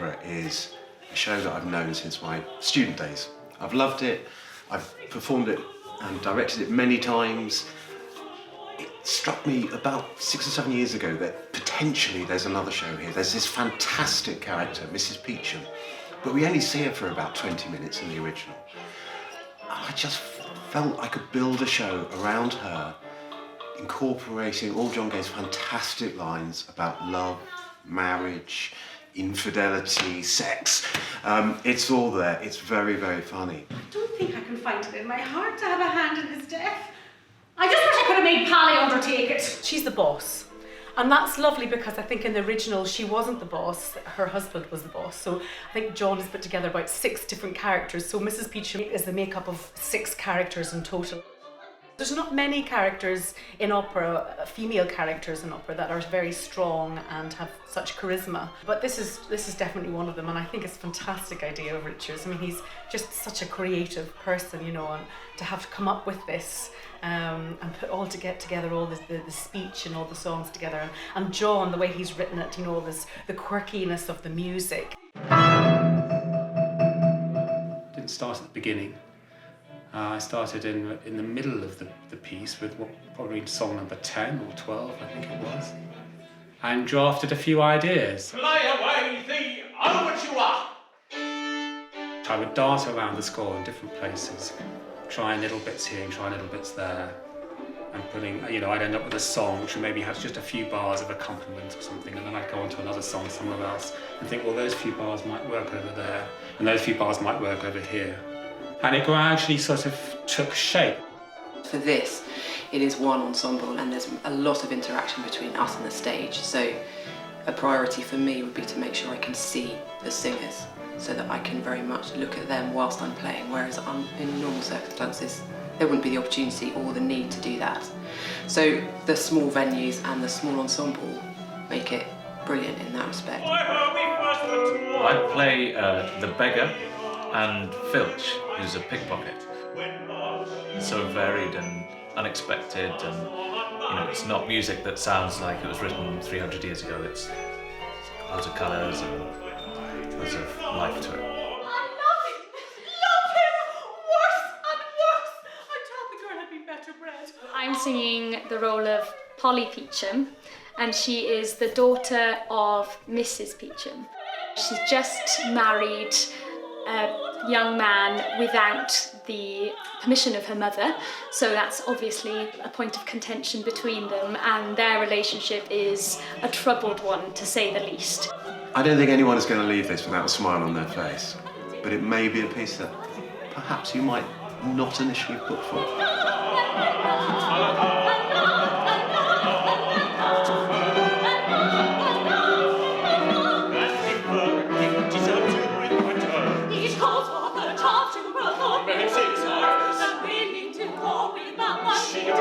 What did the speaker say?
opera is a show that I've known since my student days. I've loved it, I've performed it and directed it many times. It struck me about 6 or 7 years ago that potentially there's another show here. There's this fantastic character, Mrs. Peachum, but we only see her for about 20 minutes in the original. And I just felt I could build a show around her, incorporating all John Gay's fantastic lines about love, marriage, infidelity, sex. It's all there. It's very, very funny. I don't think I can find it in my heart to have a hand in his death. I just wish I could have made Pally undertake it. She's the boss. And that's lovely because I think in the original she wasn't the boss, her husband was the boss. So I think John has put together about 6 different characters. So Mrs. Peachum is the makeup of 6 characters in total. There's not many characters in opera, female characters in opera, that are very strong and have such charisma. But this is definitely one of them, and I think it's a fantastic idea of Richard's. I mean, he's just such a creative person, you know, and to have to come up with this and get together all the speech and all the songs together. And John, the way he's written it, you know, the quirkiness of the music. Didn't start at the beginning. I started in the middle of the piece with probably song number 10 or 12, I think it was, and drafted a few ideas. Fly away the overture! I would dart around the score in different places, trying little bits here and trying little bits there, and putting, you know, I'd end up with a song which maybe has just a few bars of accompaniment or something, and then I'd go on to another song somewhere else and think, well, those few bars might work over there, and those few bars might work over here. And it gradually sort of took shape. For this, it is one ensemble and there's a lot of interaction between us and the stage. So a priority for me would be to make sure I can see the singers so that I can very much look at them whilst I'm playing, whereas in normal circumstances, there wouldn't be the opportunity or the need to do that. So the small venues and the small ensemble make it brilliant in that respect. I play the beggar and Filch, who's a pickpocket. So varied and unexpected, and you know, it's not music that sounds like it was written 300 years ago. It's loads of colours and loads of life to it. I love him! Worse and worse! I thought the girl had been better bred. I'm singing the role of Polly Peachum, and she is the daughter of Mrs. Peachum. She's just married a young man without the permission of her mother, so that's obviously a point of contention between them, and their relationship is a troubled one, to say the least. I don't think anyone is going to leave this without a smile on their face, but it may be a piece that perhaps you might not initially put forward. She is